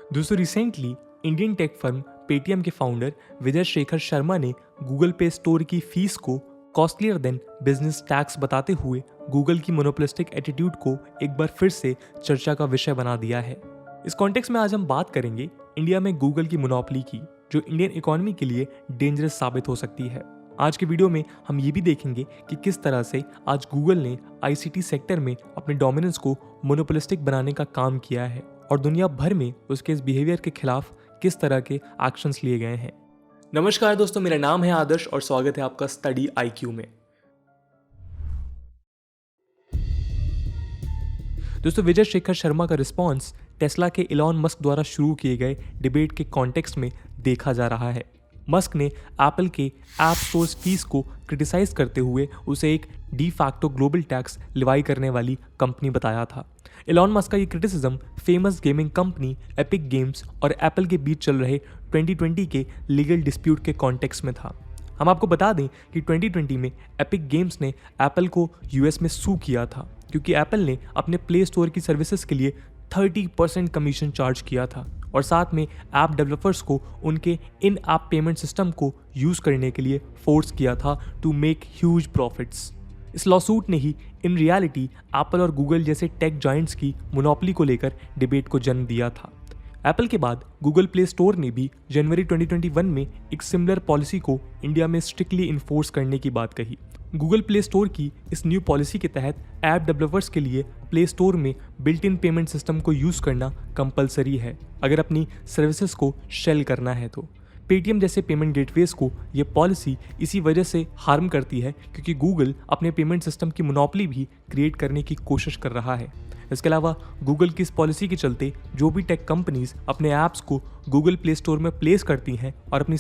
दोस्तों recently Indian tech firm Paytm के founder Vijay Shekhar Sharma ने गूगल पे स्टोर की फीस को कॉस्टलियर देन बिजनेस टैक्स बताते हुए गूगल की मोनोपोलिस्टिक एटीट्यूड को एक बार फिर से चर्चा का विषय बना दिया है। इस कॉन्टेक्स्ट में आज हम बात करेंगे इंडिया में गूगल की मोनोपोली की, जो इंडियन इकोनॉमी के लिए डेंजरस साबित हो सकती है। आज के वीडियो में हम ये भी देखेंगे कि किस तरह से आज गूगल ने आईसीटी सेक्टर में अपने डोमिनेंस को मोनोपोलिस्टिक बनाने का काम किया है और दुनिया भर में उसके इस बिहेवियर के खिलाफ किस तरह के एक्शंस लिए गए हैं। नमस्कार दोस्तों, मेरा नाम है आदर्श और स्वागत है आपका स्टडी आईक्यू में। दोस्तों विजय शेखर शर्मा का रिस्पॉन्स टेस्ला के इलॉन मस्क द्वारा शुरू किए गए डिबेट के कॉन्टेक्स्ट में देखा जा रहा है। मस्क ने एप्पल के ऐप स्टोर फीस को क्रिटिसाइज करते हुए उसे एक de facto global tax Levi करने वाली कंपनी बताया था। इलॉन मस्क का ये criticism famous gaming company epic games और एप्पल के बीच चल रहे 2020 के लीगल डिस्प्यूट के कॉन्टेक्स्ट में था। हम आपको बता दें कि 2020 में एपिक गेम्स ने एप्पल को यूएस में सू किया था क्योंकि एप्पल ने अपने प्ले स्टोर की सर्विसेज के लिए 30% कमीशन चार्ज किया था और साथ में ऐप डेवलपर्स को उनके इन ऐप पेमेंट सिस्टम को यूज़ करने के लिए फोर्स किया था टू मेक ह्यूज प्रॉफिट्स। इस लॉसूट ने ही इन रियलिटी एप्पल और गूगल जैसे टेक जायंट्स की मोनोपोली को लेकर डिबेट को जन्म दिया था। एप्पल के बाद गूगल प्ले स्टोर ने भी जनवरी 2021 में एक सिमिलर पॉलिसी को इंडिया में स्ट्रिक्टली इन्फोर्स करने की बात कही। गूगल प्ले स्टोर की इस न्यू पॉलिसी के तहत ऐप डेवलपर्स के लिए प्ले स्टोर में बिल्ट इन पेमेंट सिस्टम को यूज़ करना कंपलसरी है अगर अपनी सर्विसेज को शेल करना है तो। पेटीएम जैसे पेमेंट गेटवेज को ये पॉलिसी इसी वजह से हार्म करती है क्योंकि गूगल अपने पेमेंट सिस्टम की मोनोपोली भी क्रिएट करने की कोशिश कर रहा है। इसके अलावा गूगल की इस पॉलिसी के चलते जो भी टेक कंपनीज अपने ऐप्स को गूगल प्ले स्टोर में प्लेस करती हैं और अपनी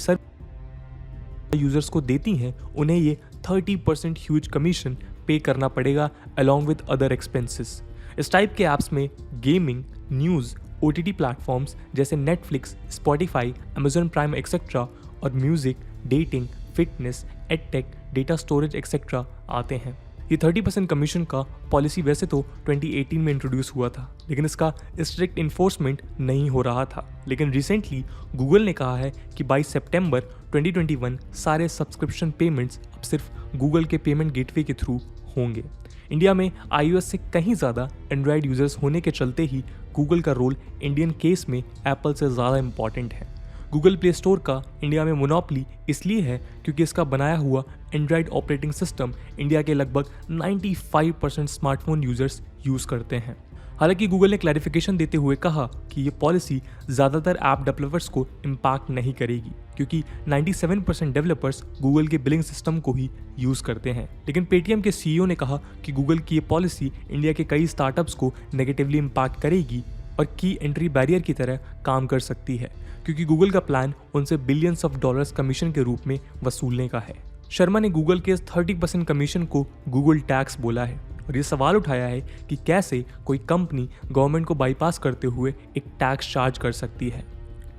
यूजर्स को देती हैं, उन्हें ये 30% ह्यूज कमीशन पे करना पड़ेगा अलॉन्ग विद अदर एक्सपेंसेस। इस टाइप के ऐप्स में गेमिंग, न्यूज़, OTT प्लेटफॉर्म्स जैसे Netflix, Spotify, Amazon Prime etcetera और music, dating, fitness, edtech, data storage etcetera आते हैं। ये 30% कमीशन का पॉलिसी वैसे तो 2018 में इंट्रोड्यूस हुआ था, लेकिन इसका स्ट्रिक्ट इन्फोर्समेंट नहीं हो रहा था। लेकिन रिसेंटली गूगल ने कहा है कि बाई सितंबर 2021 सारे सब्सक्रिप्शन पेमेंट्स अब सिर्फ गूगल के पेमेंट गेटवे के थ्रू होंगे। इंडिया में iOS से कहीं ज़्यादा एंड्रॉयड यूजर्स होने के चलते ही गूगल का रोल इंडियन केस में एप्पल से ज़्यादा इंपॉर्टेंट है। गूगल प्ले स्टोर का इंडिया में मोनोपोली इसलिए है क्योंकि इसका बनाया हुआ एंड्रॉयड ऑपरेटिंग सिस्टम इंडिया के लगभग 95% स्मार्टफोन यूजर्स यूज़ करते हैं। हालांकि गूगल ने क्लैरिफिकेशन देते हुए कहा कि ये पॉलिसी ज़्यादातर ऐप डेवलपर्स को इम्पैक्ट नहीं करेगी क्योंकि 97% डेवलपर्स गूगल के बिलिंग सिस्टम को ही यूज़ करते हैं। लेकिन पेटीएम के सीईओ ने कहा कि गूगल की ये पॉलिसी इंडिया के कई स्टार्टअप्स को नेगेटिवली इम्पैक्ट करेगी और की एंट्री बैरियर की तरह काम कर सकती है क्योंकि गूगल का प्लान उनसे बिलियंस ऑफ डॉलर्स कमीशन के रूप में वसूलने का है। शर्मा ने गूगल के इस 30% कमीशन को गूगल टैक्स बोला है और ये सवाल उठाया है कि कैसे कोई कंपनी गवर्नमेंट को बाईपास करते हुए एक टैक्स चार्ज कर सकती है।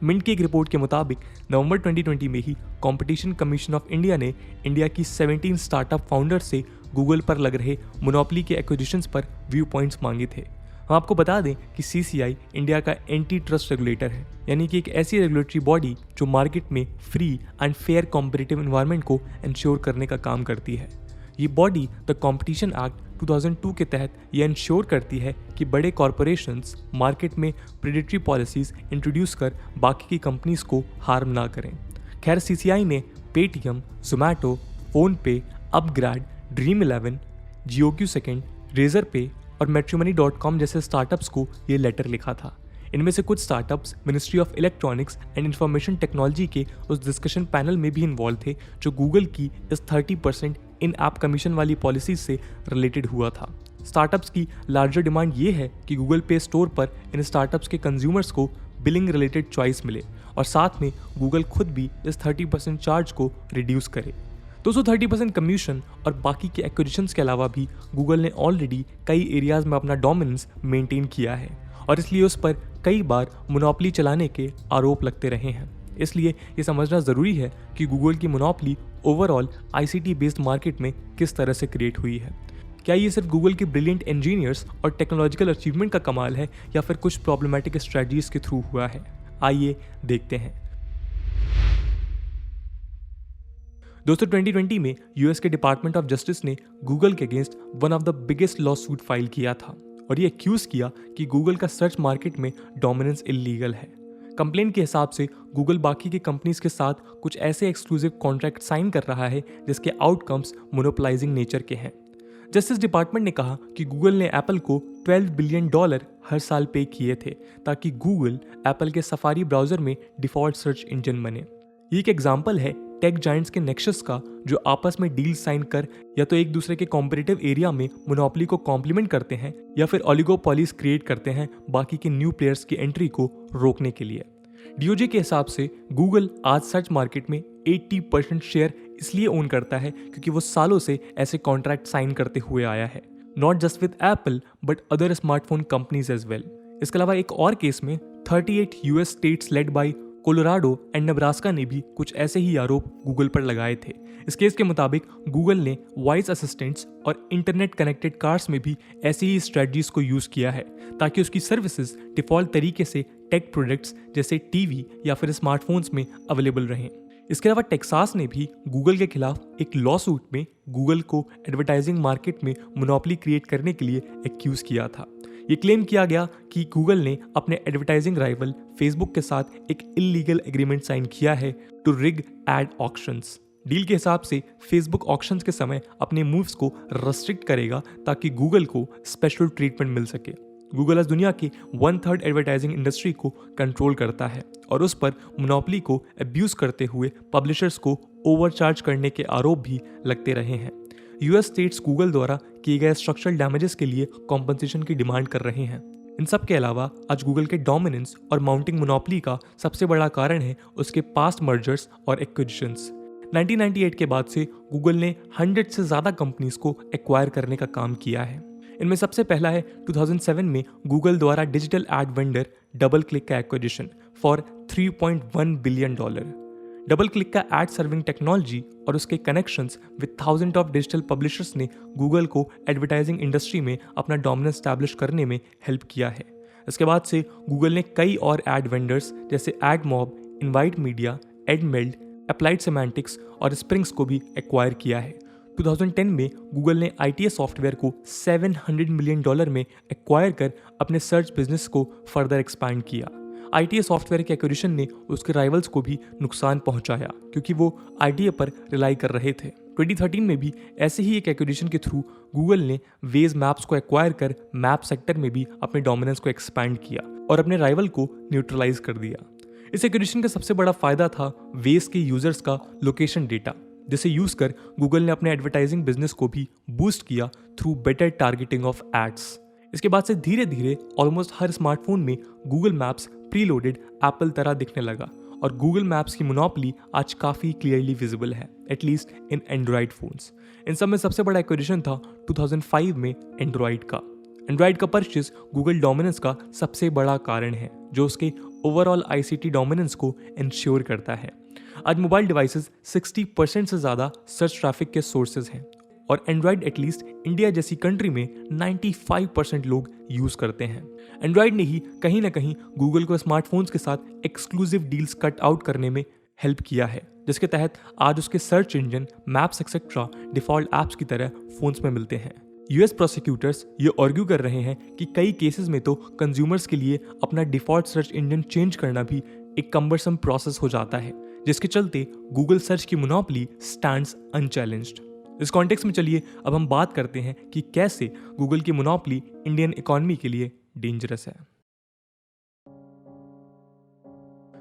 मिंट की एक रिपोर्ट के मुताबिक नवंबर 2020 में ही कंपटीशन कमीशन ऑफ इंडिया ने इंडिया की 17 स्टार्टअप फाउंडर से गूगल पर लग रहे मोनोपोली के एक्विजिशंस पर व्यू पॉइंट्स मांगे थे। हम आपको बता दें कि CCI इंडिया का एंटी ट्रस्ट रेगुलेटर है, यानी कि एक ऐसी रेगुलेटरी बॉडी जो मार्केट में free and fair competitive environment को इंश्योर करने का काम करती है। ये बॉडी द कॉम्पिटिशन एक्ट 2002 के तहत ये इंश्योर करती है कि बड़े कॉरपोरेशंस मार्केट में प्रेडेटरी पॉलिसीज इंट्रोड्यूस कर बाकी की कंपनीज को हार्म ना करें। खैर CCI ने Paytm, Zomato, PhonePe, Upgrad, Dream11, GOQ second, Razorpay और Matrimony.com जैसे स्टार्टअप्स को ये लेटर लिखा था। इनमें से कुछ startups ministry of electronics and information technology के उस डिस्कशन पैनल में भी इन्वॉल्व थे जो गूगल की इस 30% इन ऐप कमीशन वाली पॉलिसी से रिलेटेड हुआ था। स्टार्टअप्स की लार्जर डिमांड ये है कि गूगल पे स्टोर पर इन स्टार्टअप्स के कंज्यूमर्स को बिलिंग रिलेटेड चॉइस मिले और साथ में गूगल खुद भी इस 30% चार्ज को रिड्यूस करे। 230% कमीशन और बाकी के एक्विजिशंस के अलावा भी गूगल ने ऑलरेडी कई एरियाज में अपना डोमिनेंस मेंटेन किया है और इसलिए उस पर कई बार मोनोपोली चलाने के आरोप लगते रहे हैं। इसलिए ये समझना ज़रूरी है कि गूगल की monopoly overall ICT based market में किस तरह से क्रिएट हुई है। क्या ये सिर्फ गूगल के ब्रिलियंट इंजीनियर्स और टेक्नोलॉजिकल अचीवमेंट का कमाल है या फिर कुछ प्रॉब्लमेटिक स्ट्रेटजीज के थ्रू हुआ है? आइए देखते हैं। दोस्तों 2020 में यूएस के डिपार्टमेंट ऑफ जस्टिस ने गूगल के against one of the biggest law suit file किया था और ये एक्यूज किया कि गूगल का सर्च मार्केट में डोमिनेंस इलीगल है। कंप्लेन के हिसाब से गूगल बाकी की कंपनीज के साथ कुछ ऐसे एक्सक्लूसिव कॉन्ट्रैक्ट साइन कर रहा है जिसके आउटकम्स मोनोपोलाइजिंग नेचर के हैं। जस्टिस डिपार्टमेंट ने कहा कि गूगल ने एप्पल को $12 बिलियन हर साल पे किए थे ताकि गूगल एप्पल के सफारी ब्राउजर में डिफॉल्ट सर्च इंजन बने। ये एक एग्जाम्पल है टेक जायंट्स के नेक्सस का, जो आपस में डील साइन कर या तो एक दूसरे के कॉम्पिटिटिव एरिया में मोनोपोली को कॉम्प्लीमेंट करते हैं या फिर ओलिगोपॉलीज क्रिएट करते हैं बाकी के न्यू प्लेयर्स की एंट्री को रोकने के लिए। डीओजे के हिसाब से गूगल आज सर्च मार्केट में 80% शेयर इसलिए ओन करता है क्योंकि वो सालों से ऐसे कॉन्ट्रैक्ट साइन करते हुए आया है, not just with Apple but other smartphone companies as well. इसके अलावा एक और केस में 38 US states led by Colorado and Nebraska ने भी कुछ ऐसे ही आरोप गूगल पर लगाए थे। इस केस के मुताबिक गूगल ने वॉइस असिस्टेंट्स और इंटरनेट कनेक्टेड कार्स में भी ऐसी ही स्ट्रेटजीज को यूज किया है ताकि उसकी सर्विसेज डिफॉल्ट तरीके से टेक प्रोडक्ट्स जैसे टीवी या फिर स्मार्टफोन्स में अवेलेबल रहें। इसके अलावा टेक्सास ने भी गूगल के खिलाफ एक लॉ सूट में गूगल को एडवर्टाइजिंग मार्केट में मोनोपोली क्रिएट करने के लिए एक्यूज किया था। ये क्लेम किया गया कि गूगल ने अपने एडवर्टाइजिंग राइवल फेसबुक के साथ एक इलीगल एग्रीमेंट साइन किया है to rig ad auctions. Deal के हिसाब से फेसबुक ऑक्शंस के समय अपने मूव्स को रेस्ट्रिक्ट करेगा ताकि गूगल को स्पेशल ट्रीटमेंट मिल सके। गूगल आज दुनिया की 1/3 एडवर्टाइजिंग इंडस्ट्री को कंट्रोल करता है और उस पर मोनोपोली को अब्यूज करते हुए पब्लिशर्स को ओवरचार्ज करने के आरोप भी लगते रहे हैं। यूएस स्टेट्स गूगल द्वारा किए गए स्ट्रक्चरल डैमेजेस के लिए कॉम्पनसेशन की डिमांड कर रहे हैं। इन सब के अलावा आज गूगल के डोमिनेंस और माउंटिंग मोनोपोली का सबसे बड़ा कारण है उसके पास्ट मर्जर्स और एक्विजिशंस। 1998 के बाद से गूगल ने 100 से ज़्यादा कंपनीज को एक्वायर करने का काम किया है। इनमें सबसे पहला है 2007 में गूगल द्वारा digital ad vendor DoubleClick का acquisition for $3.1 billion. DoubleClick का एड सर्विंग टेक्नोलॉजी और उसके connections with thousand of digital publishers ने गूगल को एडवर्टाइजिंग इंडस्ट्री में अपना डोमिनेंस स्टैब्लिश करने में हेल्प किया है। इसके बाद से गूगल ने कई और एड वेंडर्स जैसे AdMob, Invite Media, AdMeld, Applied Semantics और स्प्रिंग्स को भी एक्वायर किया है। 2010 में गूगल ने ITS सॉफ्टवेयर को $700 मिलियन में एक्वायर कर अपने सर्च बिजनेस को फर्दर एक्सपैंड किया। ITS सॉफ्टवेयर के एक्विजिशन ने उसके राइवल्स को भी नुकसान पहुंचाया क्योंकि वो IDA पर रिलाई कर रहे थे। 2013 में भी ऐसे ही एक एक्विजिशन के थ्रू गूगल ने वेज मैप्स को एक्वायर कर मैप सेक्टर में भी अपने डोमिनेंस को एक्सपैंड किया और अपने राइवल को न्यूट्रलाइज कर दिया। इस एक्विजिशन का सबसे बड़ा फायदा था वेज के यूजर्स का लोकेशन डेटा, जिसे यूज कर गूगल ने अपने एडवर्टाइजिंग बिजनेस को भी बूस्ट किया through better targeting of ads. इसके बाद से धीरे धीरे ऑलमोस्ट हर स्मार्टफोन में गूगल मैप्स प्रीलोडेड एप्पल तरह दिखने लगा और गूगल मैप्स की मोनोपोली आज काफ़ी क्लियरली विजिबल है, एटलीस्ट इन एंड्रॉइड फोन्स। इन सब में सबसे बड़ा एक्विजिशन था 2005 में एंड्रॉइड का। एंड्रॉइड का परचेज गूगल डोमिनेंस का सबसे बड़ा कारण है जो उसके ओवरऑल ICT डोमिनेंस को इंश्योर करता है। आज मोबाइल डिवाइसेस 60% से ज़्यादा सर्च ट्रैफिक के सोर्सेज हैं और एंड्रॉइड एटलीस्ट इंडिया जैसी कंट्री में 95% लोग यूज़ करते हैं। एंड्रॉइड ने ही कहीं ना कहीं गूगल को स्मार्टफोन्स के साथ एक्सक्लूसिव डील्स कट आउट करने में हेल्प किया है, जिसके तहत आज उसके search engine, maps etcetera default apps की तरह फोन्स में मिलते हैं। यूएस प्रोसिक्यूटर्स ये आर्ग्यू कर रहे हैं कि कई केसेस में तो कंज्यूमर्स के लिए अपना डिफॉल्ट सर्च इंजन चेंज करना भी एक कम्बरसम प्रोसेस हो जाता है, जिसके चलते गूगल सर्च की मोनोपोली स्टैंड्स अनचैलेंज्ड। इस कॉन्टेक्स्ट में चलिए अब हम बात करते हैं कि कैसे गूगल की मोनोपोली इंडियन इकोनॉमी के लिए डेंजरस है।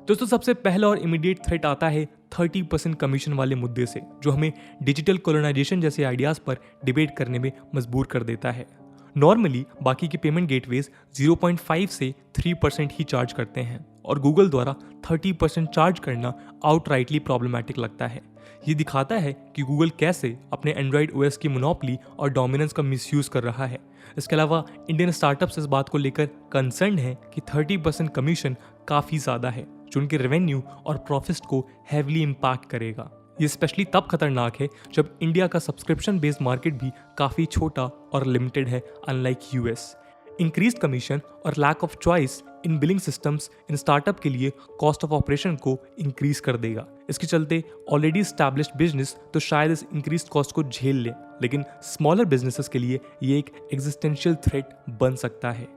दोस्तों सबसे पहला और इमीडिएट थ्रेट आता है 30% कमीशन वाले मुद्दे से, जो हमें डिजिटल कॉलोनाइजेशन जैसे आइडियाज पर डिबेट करने में मजबूर कर देता है। नॉर्मली बाकी के पेमेंट गेटवेज 0.5 से 3% ही चार्ज करते हैं और गूगल द्वारा 30% चार्ज करना आउटराइटली प्रॉब्लमैटिक लगता है। ये दिखाता है कि गूगल कैसे अपने एंड्रॉइड OS की मोनोपोली और डोमिनेंस का मिसयूज कर रहा है। इसके अलावा इंडियन स्टार्टअप्स इस बात को लेकर कंसर्न है कि 30% कमीशन काफ़ी ज़्यादा है, जो उनके रेवेन्यू और प्रॉफिट्स को हैवीली इम्पैक्ट करेगा। ये स्पेशली तब खतरनाक है जब इंडिया का सब्सक्रिप्शन बेस्ड मार्केट भी काफ़ी छोटा और लिमिटेड है, अनलाइक US। इंक्रीज्ड कमीशन और lack of choice in billing systems in startup के लिए कॉस्ट ऑफ ऑपरेशन को इंक्रीज कर देगा। इसके चलते ऑलरेडी स्टैब्लिश्ड बिजनेस तो शायद इस इंक्रीज कॉस्ट को झेल ले, लेकिन स्मॉलर बिजनेसेस के लिए ये एक एग्जिस्टेंशियल थ्रेट बन सकता है।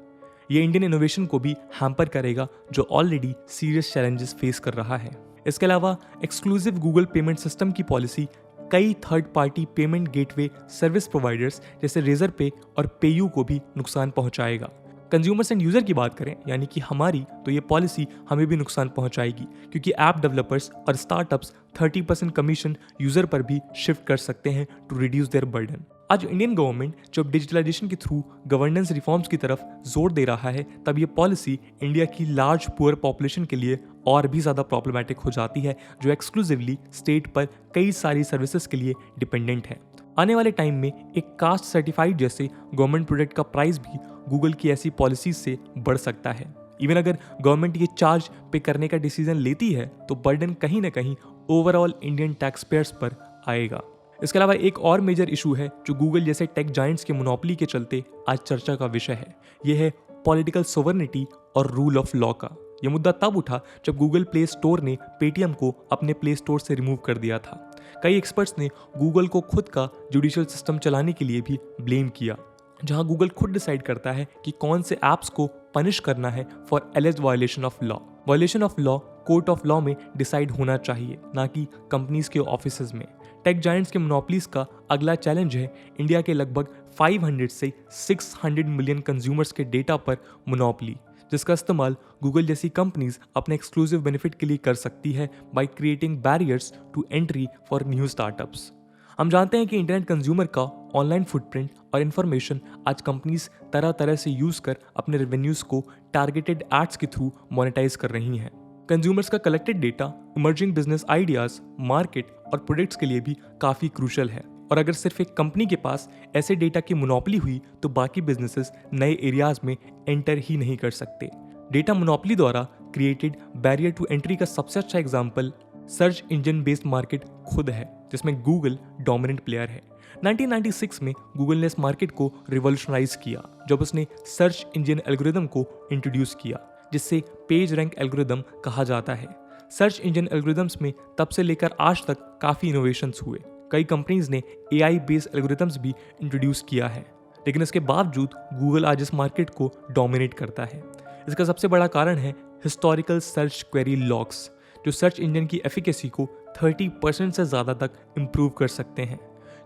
ये इंडियन इनोवेशन को भी हैम्पर करेगा जो ऑलरेडी सीरियस चैलेंजेस फेस कर रहा है। इसके अलावा एक्सक्लूसिव गूगल पेमेंट सिस्टम की पॉलिसी कई third party payment gateway service providers जैसे रेजर पे और पेयू को भी नुकसान पहुंचाएगा। कंज्यूमर्स एंड यूजर की बात करें यानी कि हमारी, तो ये पॉलिसी हमें भी नुकसान पहुंचाएगी क्योंकि ऐप डेवलपर्स और स्टार्टअप्स 30% कमीशन यूजर पर भी शिफ्ट कर सकते हैं टू रिड्यूस देयर बर्डन। आज इंडियन गवर्नमेंट जब डिजिटलाइजेशन के थ्रू गवर्नेंस रिफॉर्म्स की तरफ जोर दे रहा है, तब ये पॉलिसी इंडिया की लार्ज पुअर पॉपुलेशन के लिए और भी ज़्यादा प्रॉब्लमैटिक हो जाती है, जो एक्सक्लूसिवली स्टेट पर कई सारी सर्विसेज के लिए डिपेंडेंट है। आने वाले टाइम में एक कास्ट सर्टिफाइड जैसे गवर्नमेंट प्रोडक्ट का प्राइस भी गूगल की ऐसी पॉलिसी से बढ़ सकता है। इवन अगर गवर्नमेंट ये चार्ज पे करने का डिसीजन लेती है तो बर्डन कहीं ना कहीं ओवरऑल इंडियन टैक्स पेयर्स पर आएगा। इसके अलावा एक और मेजर इशू है जो गूगल जैसे टेक जायंट्स के मोनोपोली के चलते आज चर्चा का विषय है। यह है पॉलिटिकल सोवर्निटी और रूल ऑफ लॉ का। यह मुद्दा तब उठा जब गूगल प्ले स्टोर ने पेटीएम को अपने प्ले स्टोर से रिमूव कर दिया था। कई एक्सपर्ट्स ने गूगल को खुद का जुडिशियल सिस्टम चलाने के लिए भी ब्लेम किया, जहां गूगल खुद डिसाइड करता है कि कौन से ऐप्स को पनिश करना है for एलिज्ड violation of law. Violation of law court of law में डिसाइड होना चाहिए, ना कि कंपनीज के ऑफिसेज में। टेक जायंट्स के मोनोपोलीज का अगला चैलेंज है इंडिया के लगभग 500 से 600 मिलियन कंज्यूमर्स के डेटा पर मोनोपोली, जिसका इस्तेमाल गूगल जैसी कंपनीज अपने एक्सक्लूसिव बेनिफिट के लिए कर सकती है by creating barriers to entry for new startups. हम जानते हैं कि इंटरनेट कंज्यूमर का ऑनलाइन फुटप्रिंट और इन्फॉर्मेशन आज कंपनीज तरह तरह से यूज कर अपने रेवेन्यूज को टारगेटेड एड्स के थ्रू मोनेटाइज कर रही हैं। कंज्यूमर्स का collected data emerging business ideas, market और प्रोडक्ट्स के लिए भी काफ़ी क्रूशल है, और अगर सिर्फ एक कंपनी के पास ऐसे डेटा की मोनोपोली हुई तो बाकी बिजनेसेस नए एरियाज में एंटर ही नहीं कर सकते। डेटा मोनोपोली द्वारा क्रिएटेड बैरियर टू एंट्री का सबसे अच्छा example search engine based market खुद है, जिसमें गूगल डोमिनेंट प्लेयर है। 1996 में गूगल ने इस मार्केट को रिवॉल्यूशनाइज किया जब उसने सर्च इंजन एल्गोरिदम को इंट्रोड्यूस किया, जिससे पेज रैंक एल्गोरिदम कहा जाता है। सर्च इंजन एल्गोरिदम्स में तब से लेकर आज तक काफ़ी इनोवेशंस हुए। कई कंपनीज ने AI बेस्ड एल्गोरिदम्स भी इंट्रोड्यूस किया है, लेकिन इसके बावजूद गूगल आज इस मार्केट को डोमिनेट करता है। इसका सबसे बड़ा कारण है हिस्टोरिकल सर्च क्वेरी लॉग्स, जो सर्च इंजन की एफिकेसी को 30% से ज़्यादा तक इम्प्रूव कर सकते हैं।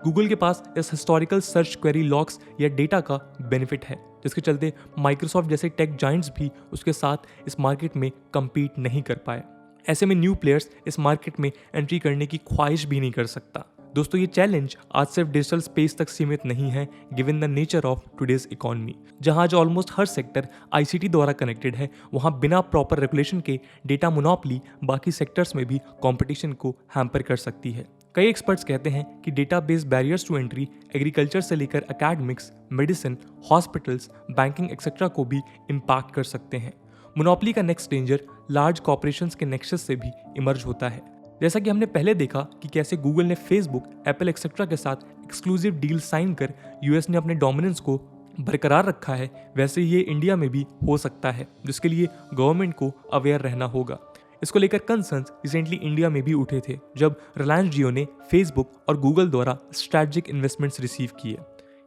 गूगल के पास इस हिस्टोरिकल सर्च क्वेरी लॉग्स या डेटा का बेनिफिट है, जिसके चलते माइक्रोसॉफ्ट जैसे टेक जायंट्स भी उसके साथ इस मार्केट में कम्पीट नहीं कर पाए। ऐसे में न्यू प्लेयर्स इस मार्केट में एंट्री करने की ख्वाहिश भी नहीं कर सकता। दोस्तों, ये चैलेंज आज सिर्फ डिजिटल स्पेस तक सीमित नहीं है, given the nature of today's economy, जहां आज ऑलमोस्ट हर सेक्टर ICT द्वारा कनेक्टेड है। वहां बिना प्रॉपर रेगुलेशन के डेटा मोनोपोली बाकी सेक्टर्स में भी कंपटीशन को हैम्पर कर सकती है। कई एक्सपर्ट्स कहते हैं कि data based barriers to entry agriculture से लेकर academics, medicine, hospitals, banking etcetera को भी इम्पैक्ट कर सकते हैं। मोनोपोली का नेक्स्ट डेंजर लार्ज कॉर्पोरेशंस के नेक्सस से भी इमर्ज होता है। जैसा कि हमने पहले देखा कि कैसे गूगल ने फेसबुक, एप्पल एक्सेट्रा के साथ एक्सक्लूसिव डील साइन कर यूएस ने अपने डोमिनेंस को बरकरार रखा है, वैसे ही ये इंडिया में भी हो सकता है, जिसके लिए गवर्नमेंट को अवेयर रहना होगा। इसको लेकर कंसर्न्स रिसेंटली इंडिया में भी उठे थे जब रिलायंस जियो ने फेसबुक और गूगल द्वारा स्ट्रैटेजिक इन्वेस्टमेंट्स रिसीव किए।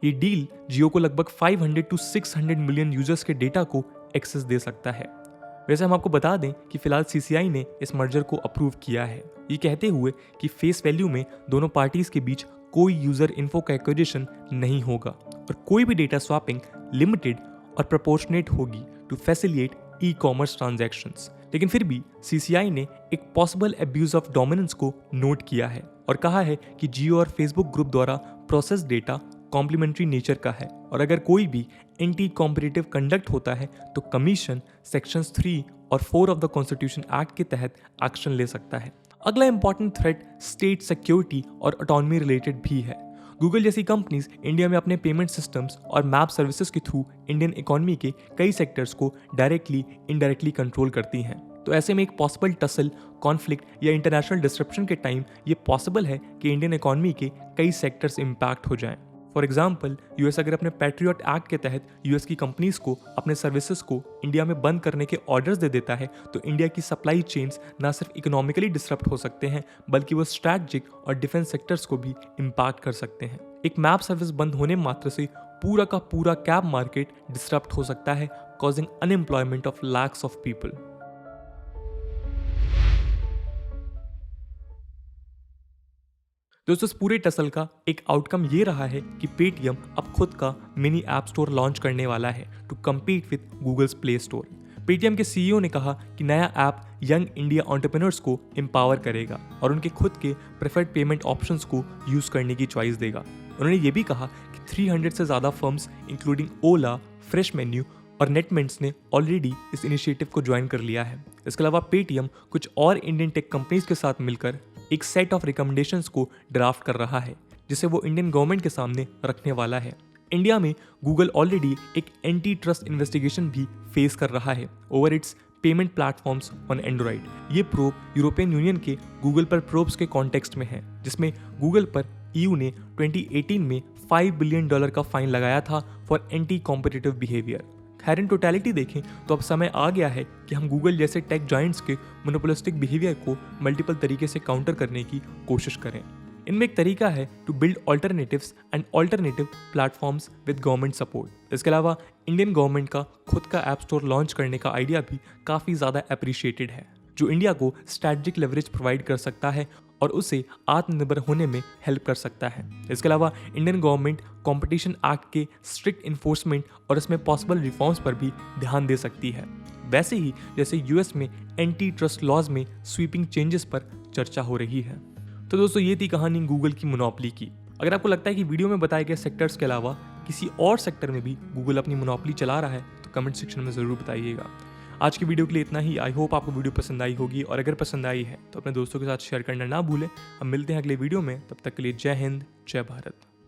ये डील जियो को लगभग 500 to 600 मिलियन यूजर्स के डेटा को एक्सेस दे सकता है। वैसे हम आपको बता दें कि फिलहाल CCI ने इस मर्जर को अप्रूव किया है, ये कहते हुए कि फेस वैल्यू में दोनों पार्टीज के बीच कोई यूजर इन्फो का एक्विजिशन नहीं होगा और कोई भी डेटा स्वैपिंग लिमिटेड और प्रोपोर्शनेट होगी टू फैसिलिटेट ई-कॉमर्स ट्रांजैक्शंस। लेकिन फिर भी CCI ने एक पॉसिबल अब्यूज ऑफ डोमिनेंस को नोट किया है और कहा है कि जियो और फेसबुक ग्रुप द्वारा प्रोसेस डेटा कॉम्प्लीमेंट्री नेचर का है और अगर कोई भी एंटी कॉम्पिटिटिव कंडक्ट होता है तो कमीशन सेक्शंस 3 और 4 ऑफ द कॉन्स्टिट्यूशन एक्ट के तहत एक्शन ले सकता है। अगला इंपॉर्टेंट थ्रेट स्टेट सिक्योरिटी और ऑटोनॉमी रिलेटेड भी है। गूगल जैसी कंपनीज इंडिया में अपने पेमेंट सिस्टम्स और मैप सर्विसेज के थ्रू इंडियन इकोनॉमी के कई सेक्टर्स को डायरेक्टली इनडायरेक्टली कंट्रोल करती हैं। तो ऐसे में एक पॉसिबल टसल, कॉन्फ्लिक्ट या इंटरनेशनल डिस्ट्रप्शन के टाइम ये पॉसिबल है कि इंडियन इकोनॉमी के कई सेक्टर्स इम्पैक्ट हो जाएं। फॉर एग्जाम्पल यूएस अगर अपने पैट्रियट एक्ट के तहत यूएस की कंपनीज को अपने सर्विसेज को इंडिया में बंद करने के ऑर्डर्स दे देता है तो इंडिया की सप्लाई चेन्स ना सिर्फ इकोनॉमिकली डिसरप्ट हो सकते हैं बल्कि वो स्ट्रैटेजिक और डिफेंस सेक्टर्स को भी इम्पैक्ट कर सकते हैं। एक मैप सर्विस बंद होने मात्र से पूरा का पूरा कैब मार्केट डिसरप्ट हो सकता है, causing unemployment of lakhs of people. दोस्तों इस पूरे टसल का एक आउटकम ये रहा है कि पेटीएम अब खुद का मिनी ऐप स्टोर लॉन्च करने वाला है to compete with Google's play store. Paytm के सीईओ ने कहा कि नया ऐप यंग इंडिया एंटरप्रेन्योर्स को एम्पावर करेगा और उनके खुद के प्रेफर्ड पेमेंट ऑप्शंस को यूज करने की चॉइस देगा। उन्होंने ये भी कहा कि 300 से ज़्यादा फर्म्स इंक्लूडिंग ओला, फ्रेश मेन्यू और नेटमेंट्स ने ऑलरेडी इस इनिशिएटिव को ज्वाइन कर लिया है। इसके अलावा पेटीएम कुछ और इंडियन टेक कंपनीज के साथ मिलकर एक सेट ऑफ रिकमेंडेशंस को ड्राफ्ट कर रहा है जिसे वो इंडियन गवर्नमेंट के सामने रखने वाला है। इंडिया में गूगल ऑलरेडी एक एंटी ट्रस्ट इन्वेस्टिगेशन भी फेस कर रहा है over it's payment platforms on Android. ये प्रोब यूरोपियन यूनियन के गूगल पर प्रोब्स के कॉन्टेक्स्ट में है जिसमें गूगल पर ईयू ने 2018 में $5 बिलियन का फाइन लगाया था फॉर एंटी कॉम्पिटिटिव बिहेवियर। खैर इन टोटलिटी देखें तो अब समय आ गया है कि हम गूगल जैसे टेक जायंट्स के मोनोपोलिस्टिक बिहेवियर को मल्टीपल तरीके से काउंटर करने की कोशिश करें। इनमें एक तरीका है to build alternatives and alternative platforms with government support. इसके अलावा इंडियन गवर्नमेंट का खुद का ऐप स्टोर लॉन्च करने का आइडिया भी काफ़ी ज़्यादा अप्रिशिएटेड है जो इंडिया को स्ट्रैटेजिक लेवरेज प्रोवाइड कर सकता है और उसे आत्मनिर्भर होने में हेल्प कर सकता है। इसके अलावा इंडियन गवर्नमेंट कंपटीशन एक्ट के स्ट्रिक्ट इन्फोर्समेंट और इसमें पॉसिबल रिफॉर्म्स पर भी ध्यान दे सकती है, वैसे ही जैसे यूएस में एंटी ट्रस्ट लॉज में स्वीपिंग चेंजेस पर चर्चा हो रही है। तो दोस्तों ये थी कहानी गूगल की मोनोपोली की। अगर आपको लगता है कि वीडियो में बताए गए सेक्टर्स के अलावा किसी और सेक्टर में भी गूगल अपनी मोनोपोली चला रहा है तो कमेंट सेक्शन में ज़रूर बताइएगा। आज की वीडियो के लिए इतना ही। आई होप आपको वीडियो पसंद आई होगी और अगर पसंद आई है तो अपने दोस्तों के साथ शेयर करना ना भूलें। हम मिलते हैं अगले वीडियो में, तब तक के लिए जय हिंद, जय भारत।